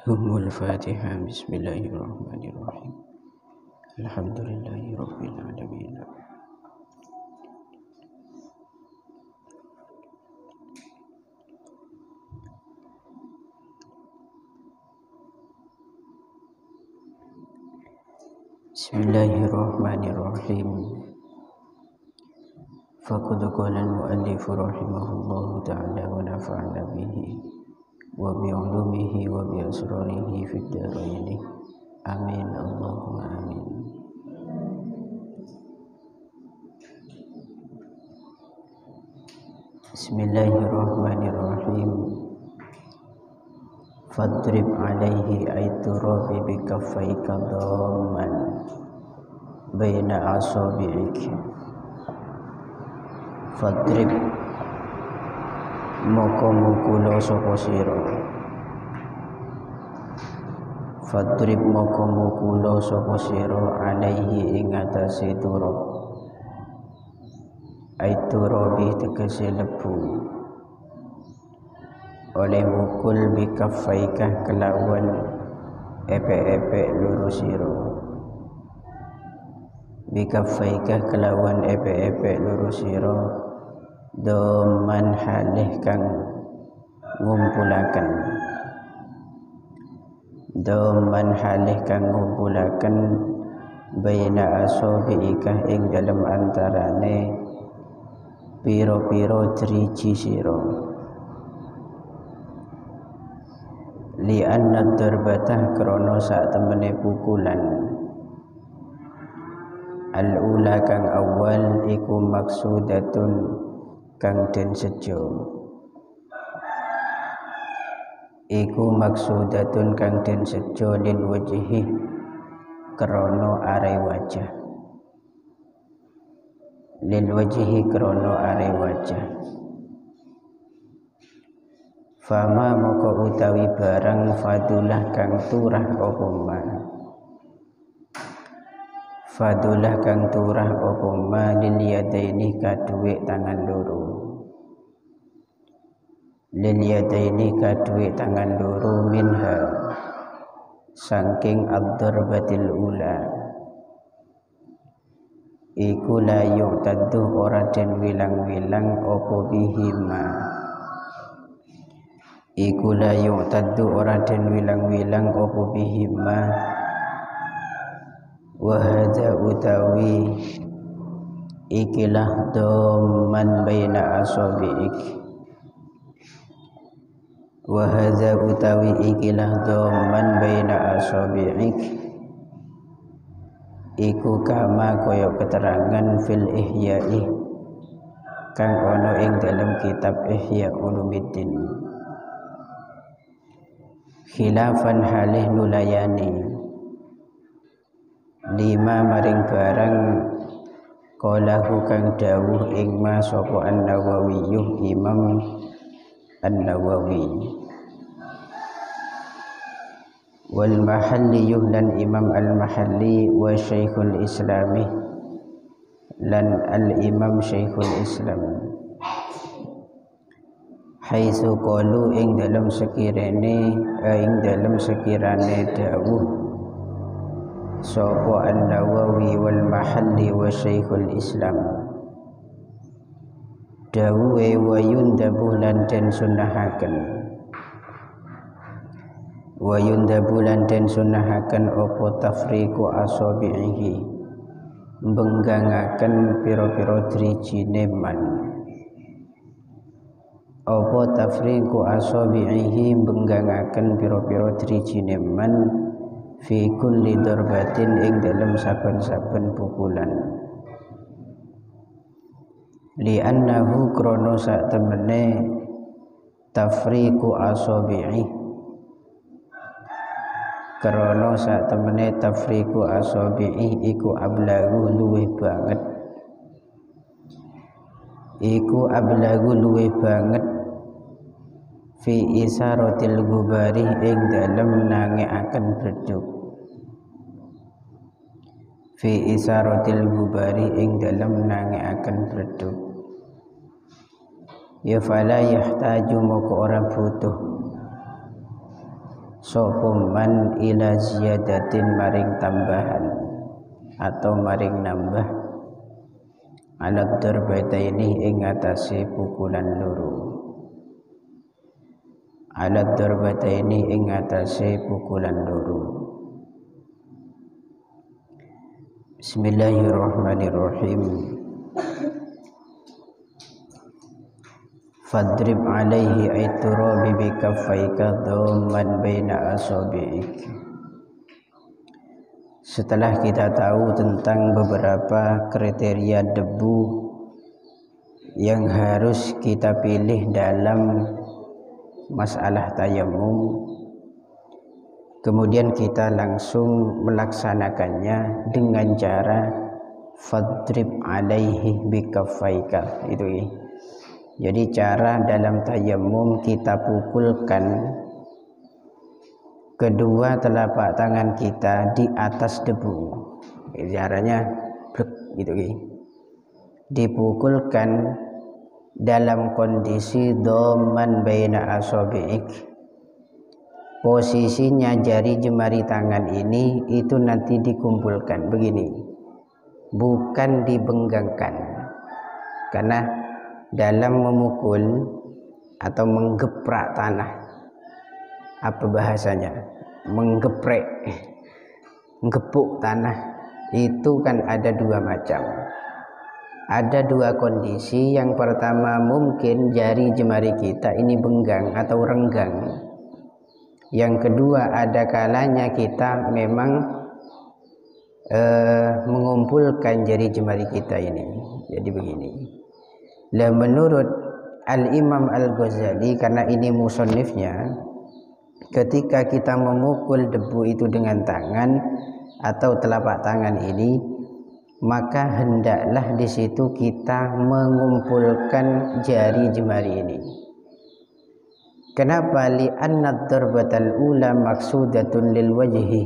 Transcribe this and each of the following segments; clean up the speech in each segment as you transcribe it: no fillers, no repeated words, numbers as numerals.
Humul Fatihah. Bismillahirrahmanirrahim. Alhamdulillahi Rabbil Alamin. Bismillahirrahmanirrahim. Faqad qala al-mu'allif rahimahullahu ta'ala wa nafa'ana bihi wa bi'ulumihi wa bi'asrarihi fid dharain. Amin Allahumma amin. Bismillahirrahmanirrahim. Fadrib alaihi aiturabi bikaffaika dhamman baina asabi'ik. Fadrib moko mukula sapa sira. Fadrib moko mukula sapa sira alaihi ing atase turab. Aiturabi tegese lebu. Oleh mukul bikaffaika kelawan epek-epek loro sira. Bikaffaika kelawan epek-epek loro sira doman halih kang ngumpulaken. Doman halih kang ngumpulaken baina asabiika ing dalem antarane pira-pira driji sira. Li anna darbatah krana sak temene pukulan al-ula kang awal iku maksudatun kang den sejo. Iku maksudatun kang den sejo lil wajhi krana are wajah. Lil wajhi krana are wajah. Fama moko utawi barang fadulah kang turah apa ma. Fadulah kang turah apa ma lil yadaini kaduwe tangan loro. Lil yadaini kaduwe tangan loro minha saking ad-darbatil ula. Iku la yu'taddu ora den wilang-wilang apa bihima. Iku la yu'taddu ora den wilang-wilang apa bihima. Wa hadza utawi ikilah dhamman baina asabi'ik. Wa hadza utawi ikilah dhamman baina asabi'ik. Iku kama kaya keterangan fil ihya'i kang ana ing dalam kitab Ihya Ulumuddin. Khilafan halih nulayani lima maring barang qalahu kang dawuh ing ma sapa An-Nawawi Imam An-Nawawi wal Mahalli lan Imam Al-Mahalli wa Syekhul Islami lan Al-Imam Syekhul Islam. Haitsu qalu ing dalam sekirane dawuh sapa An-Nawawi wal Mahalli wa Syekhul Islam. Dawuhe wa yundabu lan den sunnahaken. Wa yundabu lan den sunnahaken apa tafriqu asabihi mbenggangaken pira-pira drijine man. Apa tafriqu asabihi mbenggangaken pira-pira drijine man fi kulli darbatin ing dalam saben-saben pukulan. Li annahu krono sak temene tafriqu asabihi krono sak temene tafriqu asabihi iku ablagu luweh banget. Iku ablagu luweh banget fi isaratil gubari ing dalem nangeaken bledug. Fi isaratil gubari ing dalem nangeaken bledug. Ya fala yahtaju moko ora butuh sopuman ila ziyadatin maring tambahan atau maring nambah ala darbataini ing atase pukulan loro, ala darbataini ing atase pukulan loro. Bismillahirrahmanirrahim. Fadrib alaihi aiturabi bikaffaika dhamman baina asabi'ik. Setelah kita tahu tentang beberapa kriteria debu yang harus kita pilih dalam masalah tayammum, kemudian kita langsung melaksanakannya dengan cara fadrib alaihi bikaffaika. Itu ya. Jadi cara dalam tayammum kita pukulkan kedua telapak tangan kita di atas debu. Caranya gitu ya. Dipukulkan dalam kondisi dhamman baina asabi'ik. Posisinya jari jemari tangan ini itu nanti dikumpulkan begini, bukan dibenggangkan. Karena dalam memukul atau menggeprak tanah, apa bahasanya, menggeprek, menggepuk tanah, itu kan ada dua macam. Ada dua kondisi. Yang pertama, mungkin jari jemari kita ini benggang atau renggang. Yang kedua, ada kalanya kita memang mengumpulkan jari jemari kita ini. Jadi begini. Lah menurut Al-Imam Al-Ghazali, karena ini musannifnya, ketika kita memukul debu itu dengan tangan atau telapak tangan ini, maka hendaklah di situ kita mengumpulkan jari jemari ini. Kenapa? Li'anna darbatal ula maksudatun lil wajhi.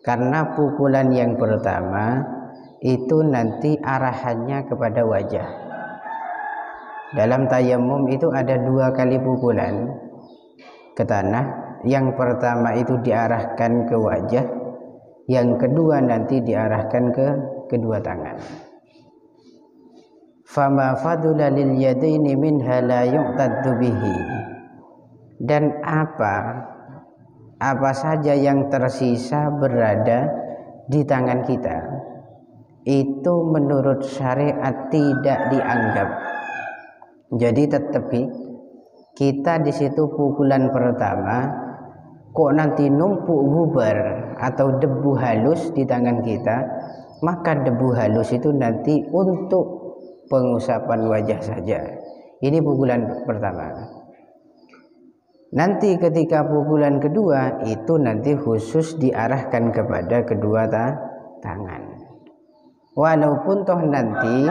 Karena pukulan yang pertama itu nanti arahannya kepada wajah. Dalam tayammum itu ada dua kali pukulan ke tanah. Yang pertama itu diarahkan ke wajah, yang kedua nanti diarahkan ke kedua tangan. Fama fadula lil yadaini minha la yu'taddu bihi. Dan apa saja yang tersisa berada di tangan kita, itu menurut syariat tidak dianggap. Jadi tetapi kita di situ pukulan pertama kok nanti numpuk gubar atau debu halus di tangan kita, maka debu halus itu nanti untuk pengusapan wajah saja. Ini pukulan pertama. Nanti ketika pukulan kedua itu nanti khusus diarahkan kepada kedua tangan. Walaupun toh nanti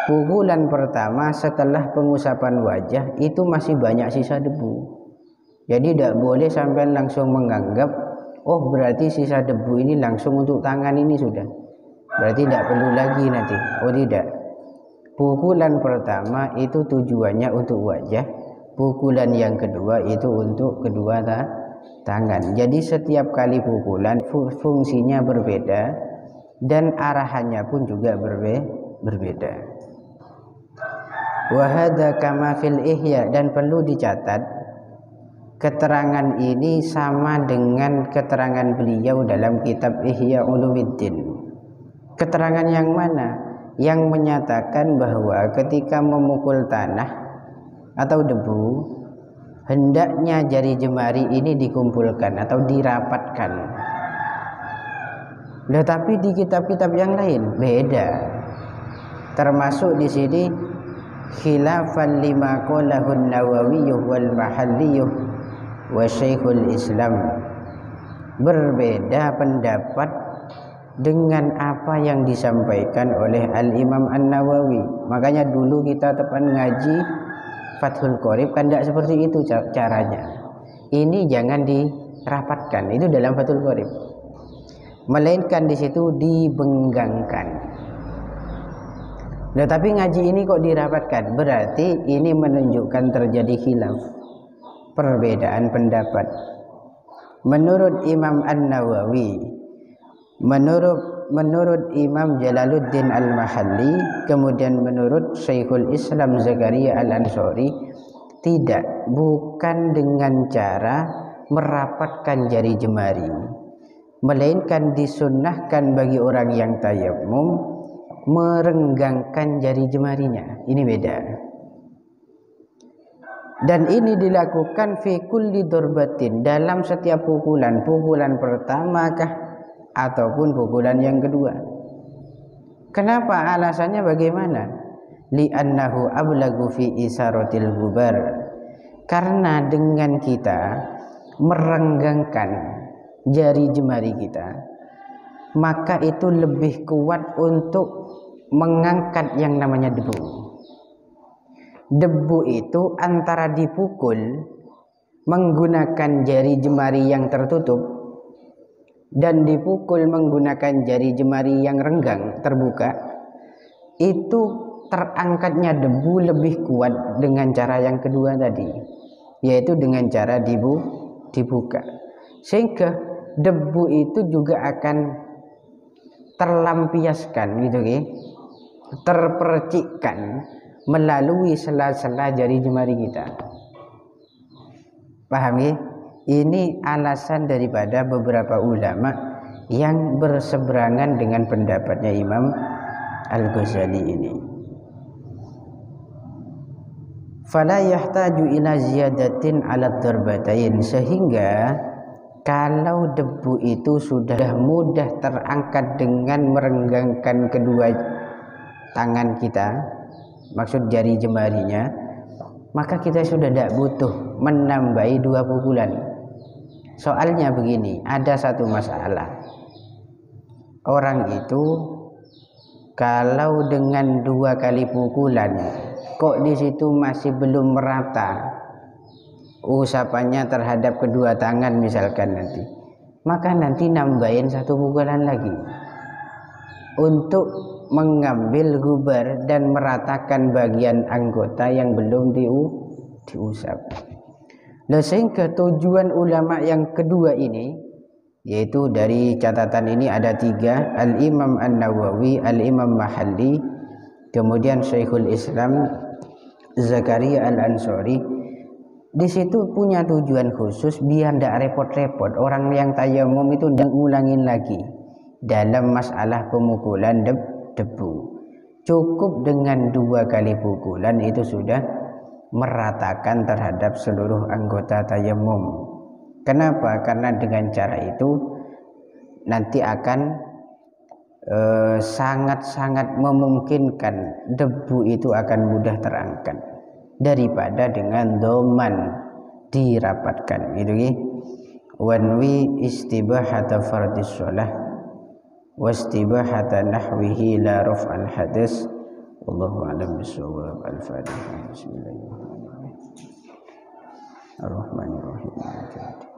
pukulan pertama setelah pengusapan wajah itu masih banyak sisa debu. Jadi tidak boleh sampai langsung menganggap, oh berarti sisa debu ini langsung untuk tangan ini sudah, berarti tidak perlu lagi nanti. Oh tidak. Pukulan pertama itu tujuannya untuk wajah, pukulan yang kedua itu untuk kedua tangan. Jadi setiap kali pukulan fungsinya berbeda dan arahannya pun juga berbeda. Wahada kama fil ihya, dan perlu dicatat keterangan ini sama dengan keterangan beliau dalam kitab Ihya Ulumuddin. Keterangan yang mana? Yang menyatakan bahwa ketika memukul tanah atau debu, hendaknya jari jemari ini dikumpulkan atau dirapatkan. Tetapi di kitab-kitab yang lain beda. Termasuk di sini khilafan lima qalahu an-Nawawi wal Mahalli wa Syekhul Islam. Berbeda pendapat dengan apa yang disampaikan oleh Al-Imam An-Nawawi. Makanya dulu kita tepan ngaji Fathul Qorib kan tidak seperti itu caranya. Ini jangan dirapatkan, itu dalam Fathul Qorib. Melainkan di situ dibenggangkan. Nah, tapi ngaji ini kok dirapatkan? Berarti ini menunjukkan terjadi khilaf, perbedaan pendapat Menurut Imam An-Nawawi, menurut Imam Jalaluddin Al-Mahalli, kemudian menurut Syekhul Islam Zakaria Al-Ansori, bukan dengan cara merapatkan jari jemari, melainkan disunnahkan bagi orang yang tayammum merenggangkan jari jemarinya. Ini beda. Dan ini dilakukan fi kulli dorbatin, dalam setiap pukulan pertama kah ataupun pukulan yang kedua. Kenapa? Alasannya bagaimana? Li'annahu ablagu fi isaratil gubar. Karena dengan kita merenggangkan jari jemari kita, maka itu lebih kuat untuk mengangkat yang namanya debu. Debu itu antara dipukul menggunakan jari jemari yang tertutup dan dipukul menggunakan jari jemari yang renggang terbuka, itu terangkatnya debu lebih kuat dengan cara yang kedua tadi, yaitu dengan cara dibuka, sehingga debu itu juga akan terlampiaskan gitu, terpercikkan melalui sela-sela jari jemari kita. Paham ya? Ini alasan daripada beberapa ulama yang berseberangan dengan pendapatnya Imam Al-Ghazali ini. Fala yahtaju ila ziyadatin ala darbatain, sehingga kalau debu itu sudah mudah terangkat dengan merenggangkan kedua tangan kita, maksud jari jemarinya, maka kita sudah tidak butuh menambahi 2 pukulan. Soalnya begini, ada satu masalah. Orang itu kalau dengan 2 kali pukulan kok di situ masih belum merata usapannya terhadap kedua tangan misalkan nanti, maka nanti nambahin 1 pukulan lagi untuk mengambil gubar dan meratakan bagian anggota yang belum diusap. Nah, sehingga tujuan ulama yang kedua ini, yaitu dari catatan ini ada 3, Al-Imam An-Nawawi, Al-Imam Mahalli, kemudian Syekhul Islam Zakaria Al-Ansori, di situ punya tujuan khusus biar tidak repot-repot orang yang tayammum itu tidak ngulangin lagi dalam masalah pemukulan debu. Cukup dengan 2 kali pukulan itu sudah meratakan terhadap seluruh anggota tayammum. Kenapa? Karena dengan cara itu nanti akan sangat-sangat memungkinkan debu itu akan mudah terangkat daripada dengan doman dirapatkan gitu ya. Wanwi istibahata fardis shalah wastibahata nahwihi la raf'al hadas. Wallahu a'lam bishawab. Al-Fatihah. Bismillahirrahmanirrahim. Ar-Rahmanirrahim.